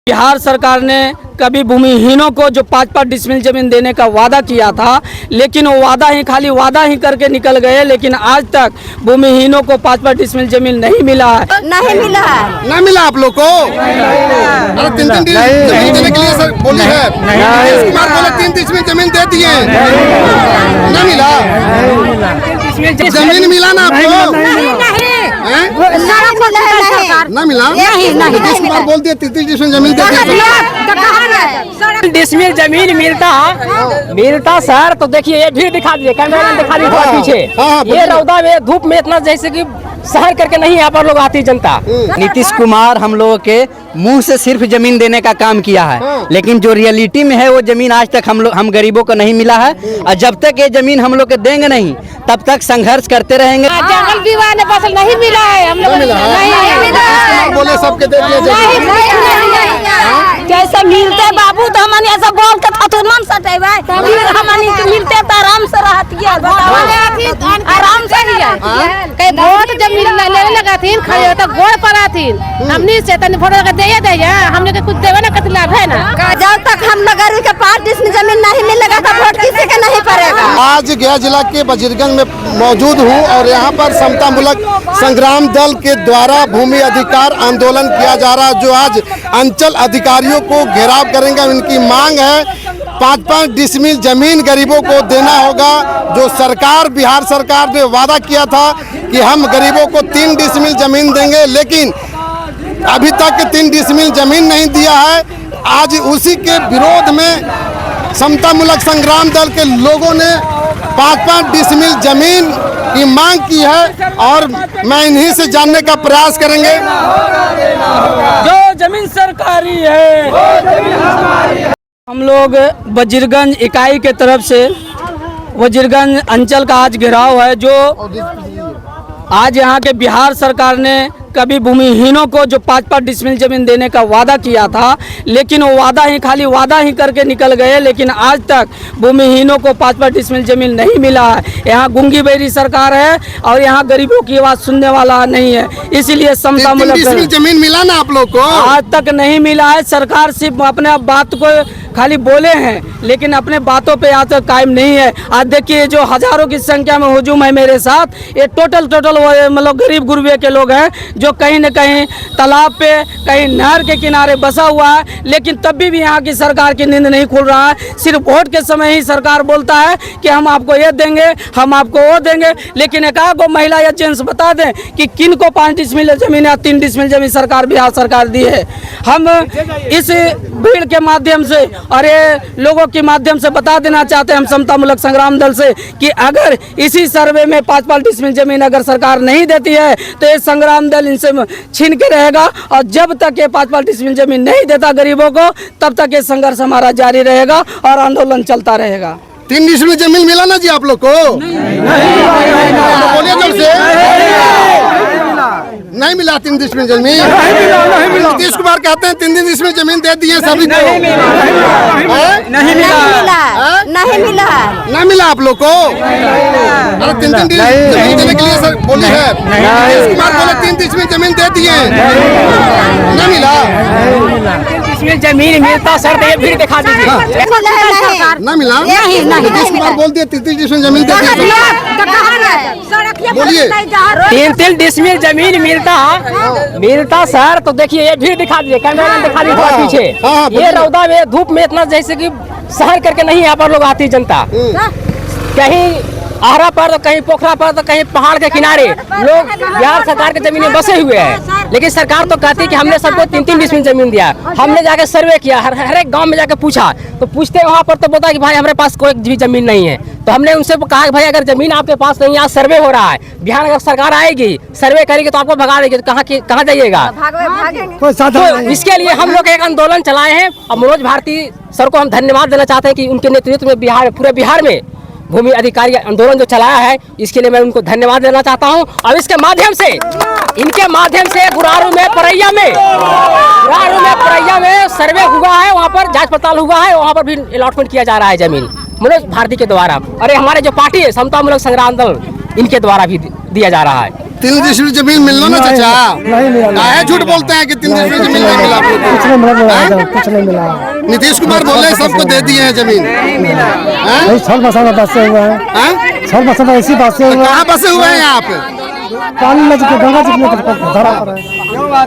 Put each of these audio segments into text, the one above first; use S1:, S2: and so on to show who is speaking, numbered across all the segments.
S1: बिहार सरकार ने कभी भूमिहीनों को जो 5-5 डिसमिल जमीन देने का वादा किया था, लेकिन वो वादा ही खाली वादा ही करके निकल गए। लेकिन आज तक भूमिहीनों को 5-5 डिसमिल जमीन नहीं मिला है।
S2: नहीं मिला है।
S3: नहीं मिला आप लोग को? अरे 3-3 जमीन देने के लिए सर बोली है। नीतीश कुमार बोले 3 डिसमिल जमीन दे दिए, नहीं मिला। जमीन मिला ना आपको? नहीं मिला। नीतीश कुमार बोल दिया 33 डिसमिल जमीन दे दिए।
S4: डिसमिल जमीन मिलता सर, तो देखिए ये भीड़ दिखा दीजिए, कैमरा में दिखा दीजिए थोड़ा पीछे। ये रौदा में धूप में इतना जैसे कि सहन करके नहीं यहाँ पर लोग आती जनता।
S5: नीतीश कुमार हम लोगों के मुंह से सिर्फ जमीन देने का काम किया है, लेकिन जो रियलिटी में है वो जमीन आज तक हम गरीबों को नहीं मिला है। और जब तक ये जमीन हम लोग के देंगे नहीं, तब तक संघर्ष करते रहेंगे।
S2: जंगल विवाह ने फसल नहीं मिला है हम लोग, नहीं
S3: बोले सबके दे दिए।
S2: जैसे मिलते बाबू तो हम ऐसा बोल के थथुरमन सटे भाई, हम मिलते तो आराम से रहती है, आराम से कई वोट जब लेने लगा थी खड़े तो गोड़ पड़ा थी हमने से तन वोट लगा दे हमने के कुछ देवे ना कत लाभ है ना। जब तक हम नगर के 5 डिसमिल जमीन नहीं मिलेगा तो वोट किसी के नहीं पड़ेगा।
S3: आज गया जिला के बजरगंज में मौजूद हूँ और यहाँ पर समतामूलक संग्राम दल के द्वारा भूमि अधिकार आंदोलन किया जा रहा है, जो आज अंचल अधिकारियों को घेराव करेंगे। उनकी मांग है 5-5 डिसमिल जमीन गरीबों को देना होगा। जो सरकार बिहार सरकार ने वादा किया था कि हम गरीबों को 3 डिसमिल जमीन देंगे, लेकिन अभी तक 3 डिसमिल जमीन नहीं दिया है। आज उसी के विरोध में समतामूलक संग्राम दल के लोगों ने 5-5 डिसमिल जमीन की मांग की है और मैं इन्हीं से जानने का प्रयास करेंगे।
S1: जो जमीन सरकारी है, हम लोग वजीरगंज इकाई के तरफ से वजीरगंज अंचल का आज घेराव है। जो आज यहाँ के बिहार सरकार ने कभी भूमिहीनों को जो 5-5 डिसमिल जमीन देने का वादा किया था, लेकिन वो वादा ही खाली वादा ही करके निकल गए। लेकिन आज तक भूमिहीनों को 5-5 डिसमिल जमीन नहीं मिला है। यहाँ गूंगी बेरी सरकार है और यहाँ गरीबों की आवाज़ सुनने वाला नहीं है। इसीलिए समतामूलक
S3: जमीन मिला ना आप लोग को?
S1: आज तक नहीं मिला है। सरकार सिर्फ अपने बात को खाली बोले हैं, लेकिन अपने बातों पे आज तक कायम नहीं है। आज देखिए जो हजारों की संख्या में हुजूम है मेरे साथ, ये टोटल मतलब गरीब गुरबे के लोग हैं, जो कहीं न कहीं तालाब पे कहीं नहर के किनारे बसा हुआ है। लेकिन तब भी यहाँ की सरकार की नींद नहीं खुल रहा है। सिर्फ वोट के समय ही सरकार बोलता है कि हम आपको ये देंगे, हम आपको वो देंगे, लेकिन एकाध महिला या जेंट्स बता दें कि किन को 5 डिसमिल जमीन या 3 डिसमिल जमीन सरकार बिहार सरकार दी है। हम इस भीड़ के माध्यम से और ये लोगों के माध्यम से बता देना चाहते हैं, हम समतामूलक संग्राम दल से, कि अगर इसी सर्वे में 5-5 डिसमिल जमीन अगर सरकार नहीं देती है तो ये संग्राम दल इनसे छीन के रहेगा। और जब तक ये 5-5 डिसमिल जमीन नहीं देता गरीबों को, तब तक ये संघर्ष हमारा जारी रहेगा और आंदोलन चलता रहेगा।
S3: 3 डिसमिल जमीन मिला ना जी आप लोग को? बोलिए जब से नहीं मिला 3 डिसमिल जमीन। नीतीश कुमार कहते हैं 3 डिसमिल जमीन दे दिए सभी को।
S1: नहीं मिला।
S3: नहीं मिला आप लोग को? अरे 3 डिसमिल जमीन देने के लिए सर बोली है। नीतीश कुमार बोले 3 डिसमिल जमीन दे दिए, नहीं मिला।
S4: डिसमिल जमीन मिलता सर, तो ये भीड़ दिखा दीजिए।
S3: नहीं मिला। नीतीश कुमार बोल दिया 33 डिसमिल जमीन दे दिए। बोलिए
S4: 3-3 डिसमिल जमीन मिलता सर, तो देखिए ये भीड़ दिखा दीजिए, कैमरा में दिखा दीजिए थोड़ा पीछे। ये रौदा में धूप में इतना जैसे कि सहन करके नहीं यहाँ पर लोग आती जनता। कहीं आहरा पर तो कहीं पोखरा पर तो कहीं पहाड़ के किनारे लोग बिहार सरकार के जमीनें बसे हुए हैं। लेकिन सरकार तो कहती है कि हमने सबको 3-3 डिसमिल जमीन दिया। हमने जाके सर्वे किया, हर एक गांव में जाके पूछा, तो पूछते वहाँ पर तो बोलता कि भाई हमारे पास कोई भी जमीन नहीं है। तो हमने उनसे कहा कि भाई अगर जमीन आपके पास नहीं है, आज सर्वे हो रहा है, बिहार अगर सरकार आएगी सर्वे करेगी तो आपको भगा देगी, तो कहाँ जाइएगा? तो इसके लिए हम लोग एक आंदोलन चलाए हैं और मनोज भारती सर को हम धन्यवाद देना चाहते हैं कि उनके नेतृत्व में पूरे बिहार में भूमि अधिकारी आंदोलन जो चलाया है, इसके लिए मैं उनको धन्यवाद देना चाहता हूं। और इसके माध्यम से इनके माध्यम से गुरारू में परैया में सर्वे हुआ है, वहां पर जांच पड़ताल हुआ है, वहां पर भी अलॉटमेंट किया जा रहा है जमीन मनोज भारती के द्वारा। और हमारे जो पार्टी है समतामूलक संग्राम दल, इनके द्वारा भी दिया जा रहा है।
S3: 3 डिसमिल जमीन मिलना ना चाचा?
S6: नहीं मिला।
S3: काहे झूठ बोलते हैं कि 3 डिसमिल जमीन नहीं मिला आप लोग को?
S6: कुछ नहीं मिला।
S3: नीतीश कुमार बोले सबको दे दिए हैं जमीन। हैं?
S6: छल बसा बसे हुए हैं,
S3: हैं?
S6: छल बसा ऐसी बसे हुए हैं,
S3: कहाँ बसे हुए हैं यहाँ पे?
S6: पानी में गंगा जी में धरा पड़ा है।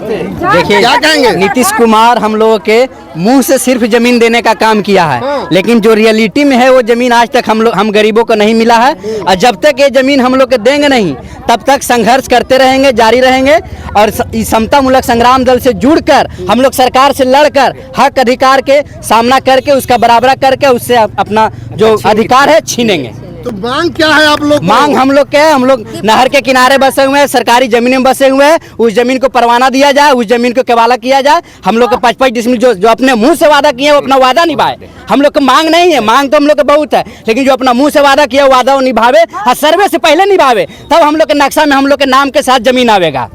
S5: देखिए
S3: क्या कहेंगे?
S5: नीतीश कुमार हम लोगों के मुंह से सिर्फ जमीन देने का काम किया है, लेकिन जो रियलिटी में है वो जमीन आज तक हम गरीबों को नहीं मिला है। और जब तक ये जमीन हम लोग के देंगे नहीं तब तक संघर्ष करते रहेंगे, जारी रहेंगे। और समता मूलक संग्राम दल से जुड़कर हम लोग सरकार से लड़कर हक अधिकार के सामना करके उसका बराबरा करके उससे अपना जो अधिकार है छीनेंगे।
S3: तो मांग क्या है आप लोग?
S5: मांग हम लोग के है, हम लोग नहर के किनारे बसे हुए हैं, सरकारी जमीन में बसे हुए हैं। उस जमीन को परवाना दिया जाए, उस जमीन को केवाला किया जाए। हम लोग के 5-5 डिसमिल जो अपने मुंह से वादा किए वो अपना वादा निभाए। हम लोग को मांग नहीं है, मांग तो हम लोग के बहुत है, लेकिन जो अपना मुंह से वादा किया वादा वो निभावे और सर्वे से पहले निभावे, तब हम लोग के नक्शा में हम लोग के नाम के साथ जमीन आवेगा।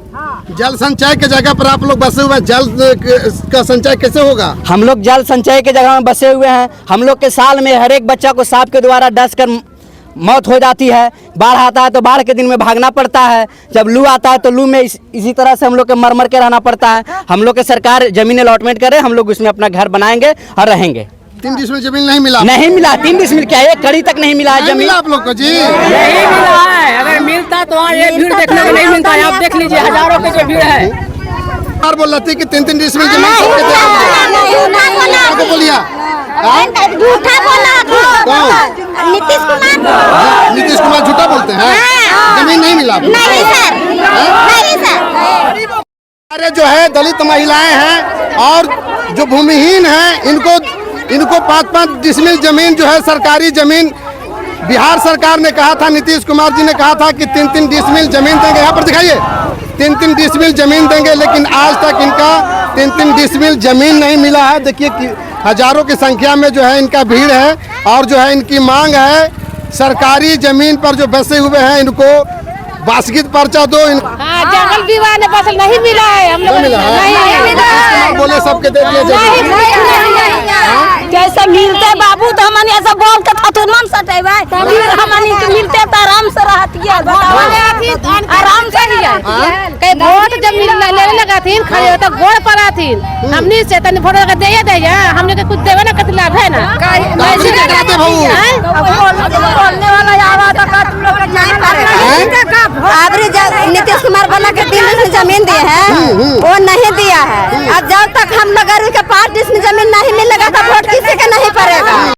S3: जल संचय के जगह पर आप लोग बसे हुए हैं, जल का संचय कैसे होगा?
S5: हम लोग जल संचय के जगह में बसे हुए हैं। हम लोग के साल में हर एक बच्चा को सांप के द्वारा डस कर मौत हो जाती है। बाढ़ आता है तो बाढ़ के दिन में भागना पड़ता है। जब लू आता है तो लू में इसी तरह से हम लोग के मर के रहना पड़ता है। हम लोग के सरकार जमीन अलॉटमेंट करे, हम लोग उसमें अपना घर बनाएंगे और रहेंगे।
S3: 3 डिसमिल जमीन नहीं मिला?
S5: नहीं मिला। 3 डिसमिल क्या, 1 कड़ी तक नहीं मिला है
S3: नहीं
S5: जमीन।
S3: मिला आप लोग को जी?
S4: नहीं मिला है। अगर मिलता तो वहाँ ये भीड़ देखने को नहीं मिलता है। आप देख लीजिए हजारों की जो भीड़ है।
S3: और बोल रही थी कि 3-3 डिसमिल जमीन सबके दे देंगे। बोलिया
S2: झूठा बोला नीतीश कुमार।
S3: नीतीश कुमार झूठा बोलते हैं? जमीन नहीं मिला?
S2: नहीं सर, नहीं सर।
S3: अरे जो है दलित महिलाएं हैं और जो भूमिहीन हैं इनको 5-5 डिसमिल जमीन जो है सरकारी जमीन बिहार सरकार ने कहा था, नीतीश कुमार जी ने कहा था कि 3-3 डिसमिल जमीन देंगे। यहाँ पर दिखाइए, 3-3 डिसमिल जमीन देंगे, लेकिन आज तक इनका 3-3 डिसमिल जमीन नहीं मिला है। देखिए कि हजारों की संख्या में जो है इनका भीड़ है और जो है इनकी मांग है सरकारी जमीन पर जो बसे हुए हैं इनको वासगित पर्चा दो।
S2: जंगल विवाह ने फसल नहीं मिला है हम लोग, नहीं मिला।
S3: बोले सबके दे दिया जाए।
S2: जैसे मिलते बाबू तो हमन ऐसा बोल के थथुर मन सटेबे, हमन के मिलते तो आराम से रहती है, आराम से ही है। कई वोट जब लेने लगा थी खड़े होता गोड़ पर आथीन हमनी से तनी फोटो लगा दे दे हमने के कुछ देवे ना कत लाभ है ना।
S3: काबरी के कहते भाऊ
S2: बोलने वाला आवाज का तुम लोग जाने पारे। आबरी नीतीश कुमार बोला के 3 डिसमिल जमीन दिए हैं, वो नहीं दिया है। अब जब तक हम लोग के 5 डिसमिल जमीन नहीं मिलेगा तो वोट किसी के नहीं पड़ेगा।